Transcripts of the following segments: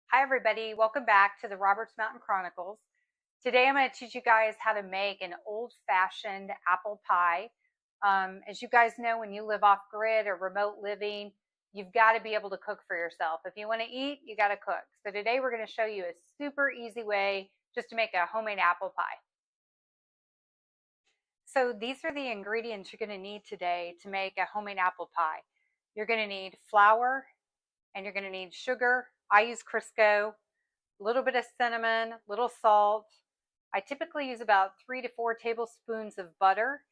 Hi everybody, welcome back to the Roberts Mountain Chronicles. Today I'm going to teach you guys how to make an old-fashioned apple pie. As you guys know, when you live off-grid or remote living, you've got to be able to cook for yourself. If you want to eat, you got to cook. So today we're going to show you a super easy way just to make a homemade apple pie. So these are the ingredients you're going to need today to make a homemade apple pie. You're going to need flour and you're going to need sugar. I use Crisco, a little bit of cinnamon, little salt. I typically use about 3 to 4 tablespoons of butter.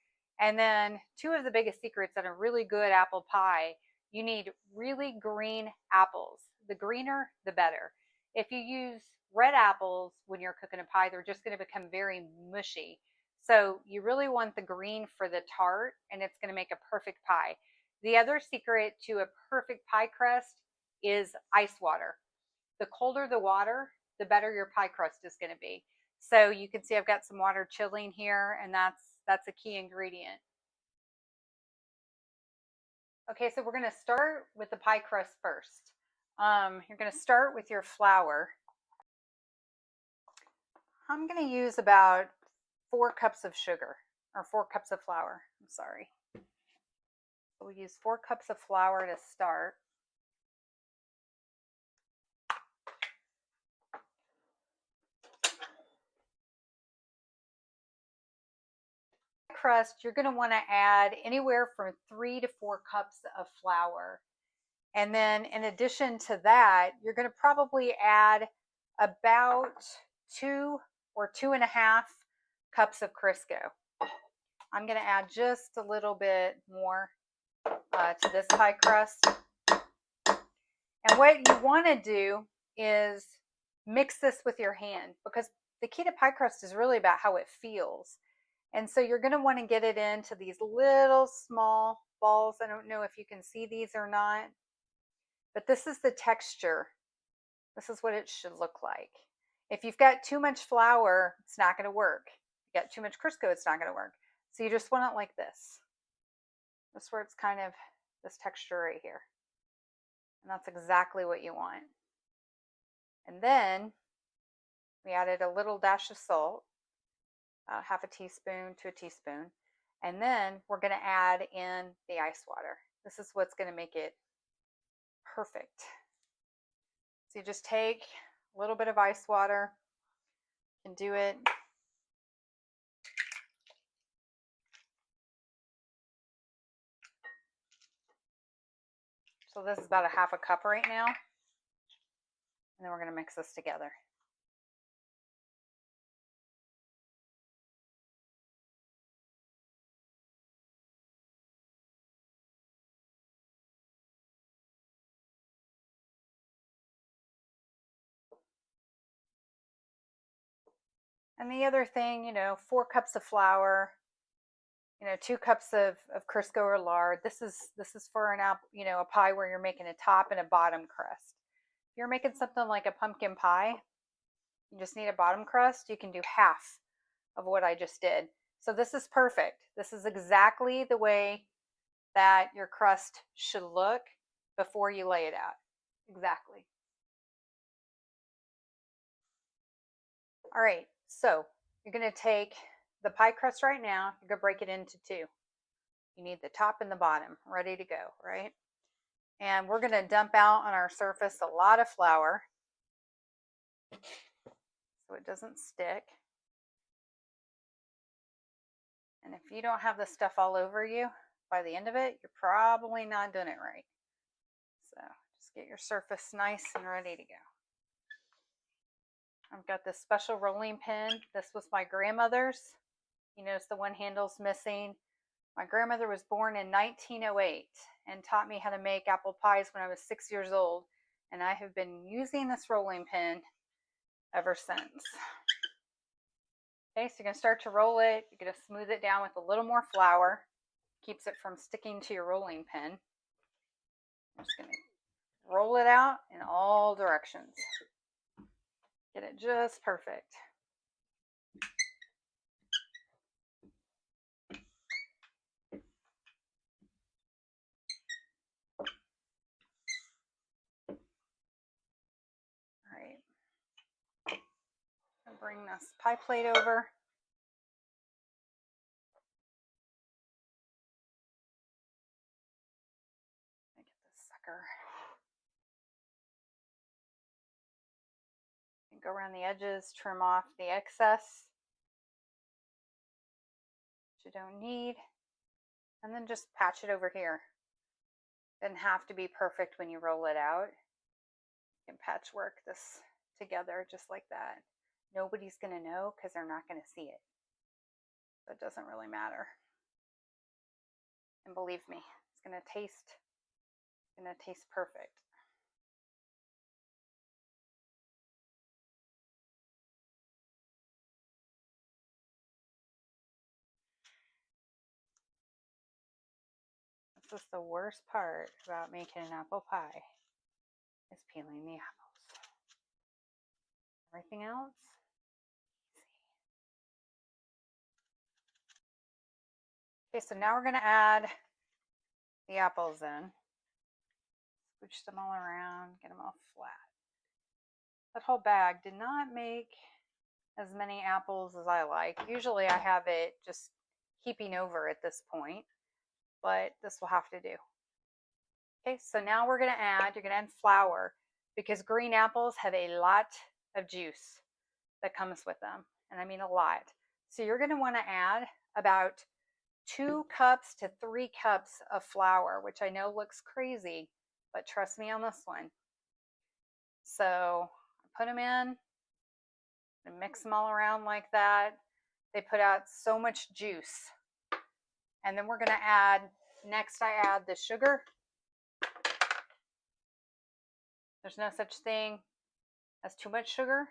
And then two of the biggest secrets on a really good apple pie, you need really green apples. The greener, the better. If you use red apples when you're cooking a pie, they're just going to become very mushy. So you really want the green for the tart, and it's going to make a perfect pie. The other secret to a perfect pie crust is ice water. The colder the water, the better your pie crust is going to be. So you can see I've got some water chilling here, and that's a key ingredient. Okay, so we're going to start with the pie crust first. You're going to start with your flour. I'm going to use about 4 cups of sugar, or 4 cups of flour. I'm sorry. So we'll use 4 cups of flour to start. Crust, you're going to want to add anywhere from 3 to 4 cups of flour. And then in addition to that, you're going to probably add about 2 or 2.5 cups of Crisco. I'm going to add just a little bit more to this pie crust. And what you want to do is mix this with your hand, because the key to pie crust is really about how it feels. And so you're going to want to get it into these little small balls. I don't know if you can see these or not, but this is the texture. This is what it should look like. If you've got too much flour, it's not going to work. If you got too much Crisco, it's not going to work. So you just want it like this. That's where it's kind of this texture right here. And that's exactly what you want. And then we added a little dash of salt, about half a teaspoon to a teaspoon. And then we're going to add in the ice water. This is what's going to make it perfect. So you just take a little bit of ice water, you can do it so this is about a half a cup right now. And then we're going to mix this together. And the other thing, 4 cups of flour, 2 cups of Crisco or lard. This is for an apple, a pie where you're making a top and a bottom crust. If you're making something like a pumpkin pie, you just need a bottom crust. You can do half of what I just did. So this is perfect. This is exactly the way that your crust should look before you lay it out. Exactly. All right, so you're going to take the pie crust right now. You're going to break it into 2. You need the top and the bottom ready to go, right? And we're going to dump out on our surface a lot of flour so it doesn't stick. And if you don't have the stuff all over you by the end of it, you're probably not doing it right. So just get your surface nice and ready to go. I've got this special rolling pin. This was my grandmother's. You notice the one handle's missing. My grandmother was born in 1908 and taught me how to make apple pies when I was 6 years old. And I have been using this rolling pin ever since. Okay, so you're going to start to roll it. You're going to smooth it down with a little more flour. Keeps it from sticking to your rolling pin. I'm just going to roll it out in all directions. Get it just perfect. All right, bring this pie plate over. Get this sucker. Go around the edges, trim off the excess that you don't need, and then just patch it over here. Doesn't have to be perfect when you roll it out. You can patchwork this together just like that. Nobody's going to know because they're not going to see it. So it doesn't really matter. And believe me, it's going to taste perfect. This is the worst part about making an apple pie, is peeling the apples. Everything else, easy. Okay, so now we're going to add the apples in. Scooch them all around, get them all flat. That whole bag did not make as many apples as I like. Usually I have it just heaping over at this point, but this will have to do. Okay, so now you're gonna add flour, because green apples have a lot of juice that comes with them, and I mean a lot. So you're gonna wanna add about 2 cups to 3 cups of flour, which I know looks crazy, but trust me on this one. So I put them in and mix them all around like that. They put out so much juice. And then we're gonna add, next I add the sugar. There's no such thing as too much sugar.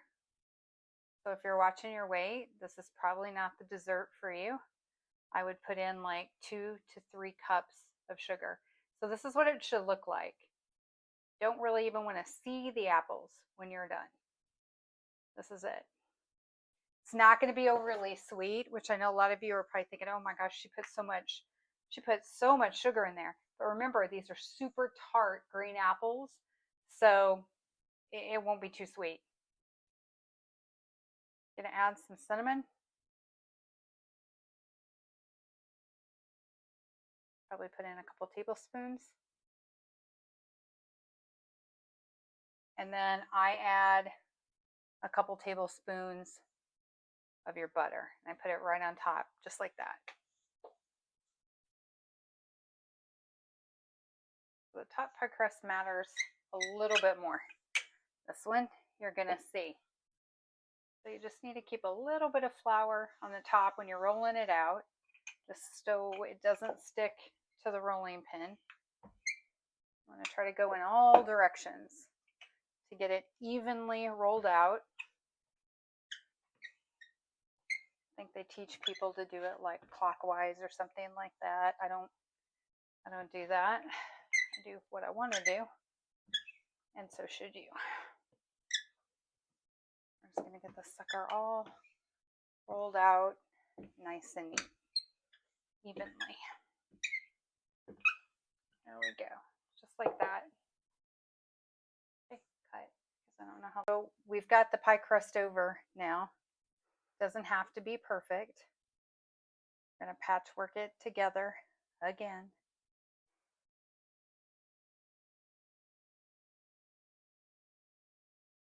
So if you're watching your weight, this is probably not the dessert for you. I would put in like 2 to 3 cups of sugar. So this is what it should look like. Don't really even want to see the apples when you're done. This is it. It's not going to be overly sweet, which I know a lot of you are probably thinking, oh my gosh, she put so much sugar in there. But remember, these are super tart green apples, so it won't be too sweet. Gonna add some cinnamon. Probably put in a couple tablespoons. And then I add a couple tablespoons of your butter. And I put it right on top, just like that. So the top pie crust matters a little bit more. This one, you're gonna see. So you just need to keep a little bit of flour on the top when you're rolling it out, just so it doesn't stick to the rolling pin. I'm going to try to go in all directions to get it evenly rolled out. I think they teach people to do it like clockwise or something like that. I don't do that. I do what I want to do, and so should you. I'm just going to get the sucker all rolled out nice and neat, evenly. There we go, just like that. Okay, cut, because I don't know how. So we've got the pie crust over now. Doesn't have to be perfect. I'm going to patchwork it together again.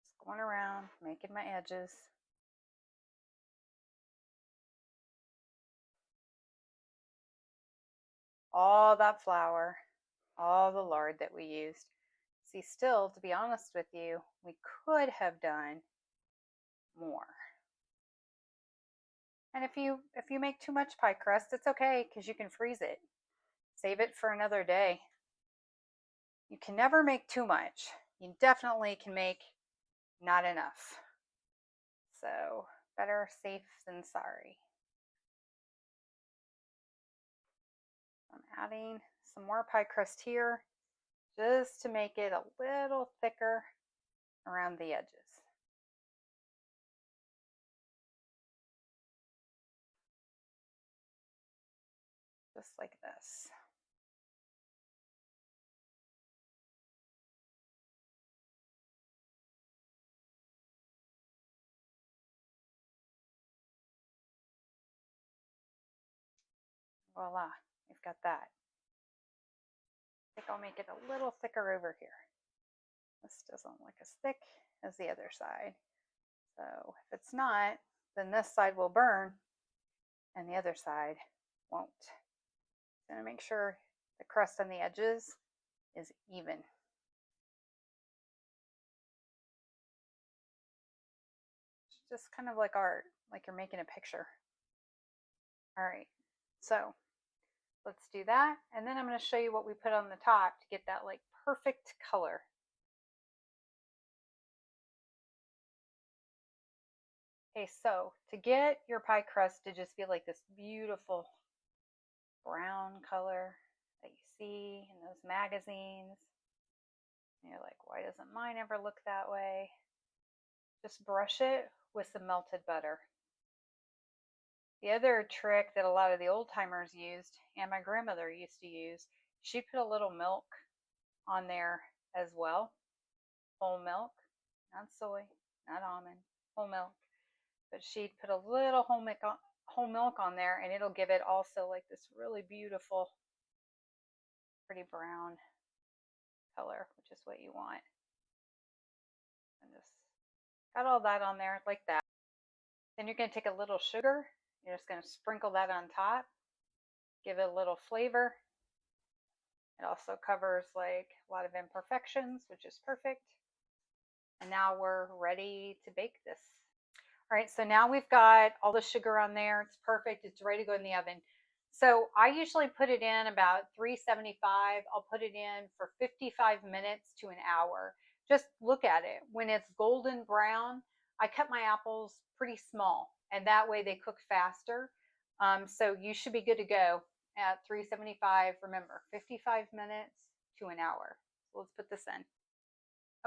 Just going around, making my edges. All that flour, all the lard that we used. See, still, to be honest with you, we could have done more. And if you make too much pie crust, it's okay, because you can freeze it. Save it for another day. You can never make too much. You definitely can make not enough. So better safe than sorry. I'm adding some more pie crust here, just to make it a little thicker around the edges. Just like this. Voila, we've got that. I think I'll make it a little thicker over here. This doesn't look as thick as the other side. So if it's not, then this side will burn and the other side won't. So I'm gonna make sure the crust on the edges is even. It's just kind of like art, like you're making a picture. All right, so let's do that. And then I'm going to show you what we put on the top to get that like perfect color. Okay, so to get your pie crust to just be like this beautiful brown color that you see in those magazines, and you're like, why doesn't mine ever look that way? Just brush it with some melted butter. The other trick that a lot of the old timers used, and my grandmother used to use, she put a little milk on there as well. Whole milk, not soy, not almond, whole milk. But she'd put a little whole milk on there, and it'll give it also like this really beautiful, pretty brown color, which is what you want. And just got all that on there like that. Then you're going to take a little sugar. You're just going to sprinkle that on top, give it a little flavor. It also covers like a lot of imperfections, which is perfect. And now we're ready to bake this. All right, so now we've got all the sugar on there. It's perfect. It's ready to go in the oven. So I usually put it in about 375. I'll put it in for 55 minutes to an hour. Just look at it. When it's golden brown, I cut my apples pretty small, and that way they cook faster. So you should be good to go at 375. Remember, 55 minutes to an hour. So let's put this in.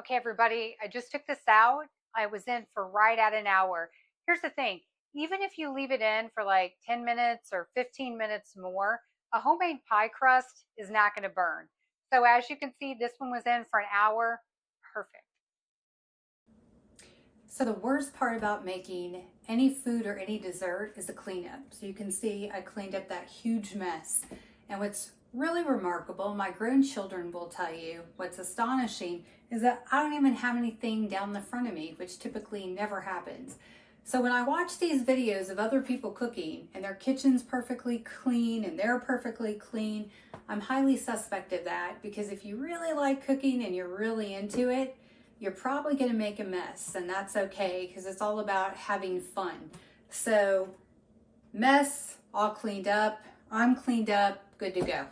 Okay, everybody, I just took this out. I was in for right at an hour. Here's the thing, even if you leave it in for like 10 minutes or 15 minutes more, a homemade pie crust is not going to burn. So as you can see, this one was in for an hour. Perfect. So the worst part about making any food or any dessert is the cleanup. So you can see I cleaned up that huge mess. And what's really remarkable, my grown children will tell you, what's astonishing is that I don't even have anything down the front of me, which typically never happens. So when I watch these videos of other people cooking and their kitchen's perfectly clean and they're perfectly clean, I'm highly suspect of that, because if you really like cooking and you're really into it, you're probably going to make a mess, and that's okay, because it's all about having fun. So mess, all cleaned up, I'm cleaned up, good to go.